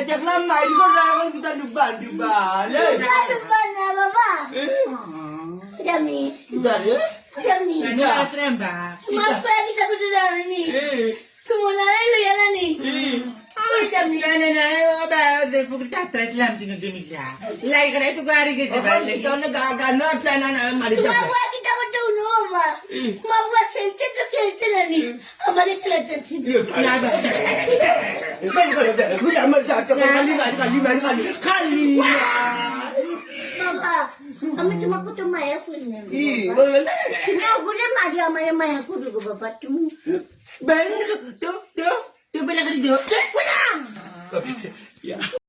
দেখলাম মাইল করে এখন কোথা ডুববা ডুববা না বাবা জানি জারে জানি তোমার পায়ে কি যাবে জানি তোমার নাই লইয়া জানি ওই জানি না বাবা ওদের পুকুর যাত্রা ছিলাম তুমি মিশা লাই করে তো গাড়ি গেছে বাইরে তোর গা না প্ল্যান না মারি যাব বাবা কি যাবে তো নো বাবা বাবা খেলতে তো খেলতে জানি আমারে খেলতে ঠিক না বের করে দে তুই আমার যাত্রা খালি মারি খালি বাবা আমি তোমাকে তো মায়া করি না তুমি ওগুলো মারি আমারে মায়া করো গো বাবা তুমি Ben, tu bela kali dia.